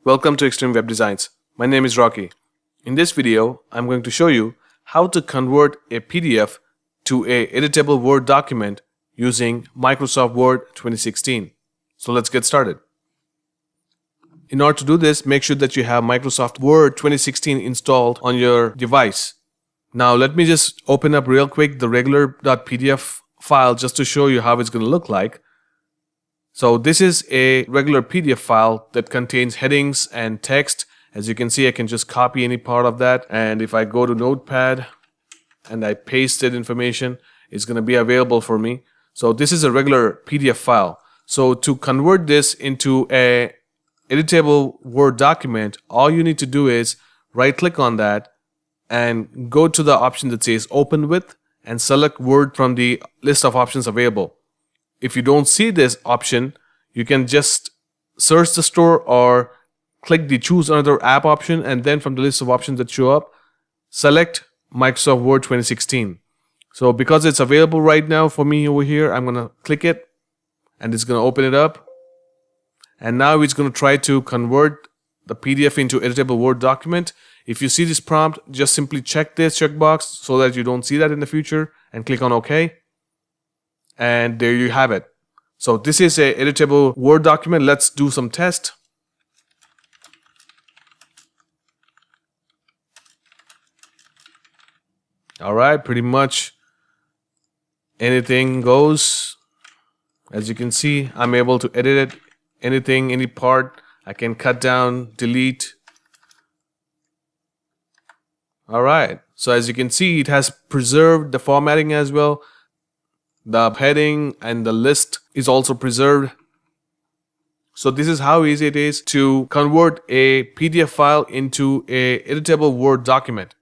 Welcome to Extreme Web Designs. My name is Rocky. In this video, I'm going to show you how to convert a PDF to a editable Word document using Microsoft Word 2016. So let's get started. In order to do this, make sure that you have Microsoft Word 2016 installed on your device. Now let me just open up real quick the regular.pdf file just to show you how it's going to look like. So this is a regular PDF file that contains headings and text. As you can see, I can just copy any part of that, and if I go to Notepad and I paste that information, it's going to be available for me. So this is a regular PDF file. So to convert this into a editable Word document, all you need to do is right click on that and go to the option that says Open With and select Word from the list of options available. If you don't see this option, you can just search the store or click the Choose Another App option, and then from the list of options that show up, select Microsoft Word 2016. So because it's available right now for me over here, I'm going to click it and it's going to open it up. And now it's going to try to convert the PDF into editable Word document. If you see this prompt, just simply check this checkbox so that you don't see that in the future and click on OK. And there you have it. So this is a editable Word document. Let's do some test. Alright, pretty much anything goes. As you can see, I'm able to edit it. Anything, any part, I can cut down, delete. Alright, so as you can see, it has preserved the formatting as well. The heading and the list is also preserved. So this is how easy it is to convert a PDF file into a editable Word document.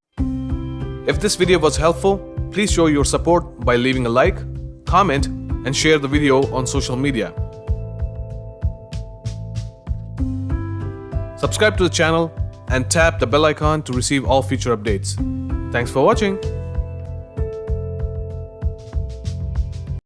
If this video was helpful, please show your support by leaving a like, comment, and share the video on social media. Subscribe to the channel and tap the bell icon to receive all future updates. Thanks for watching.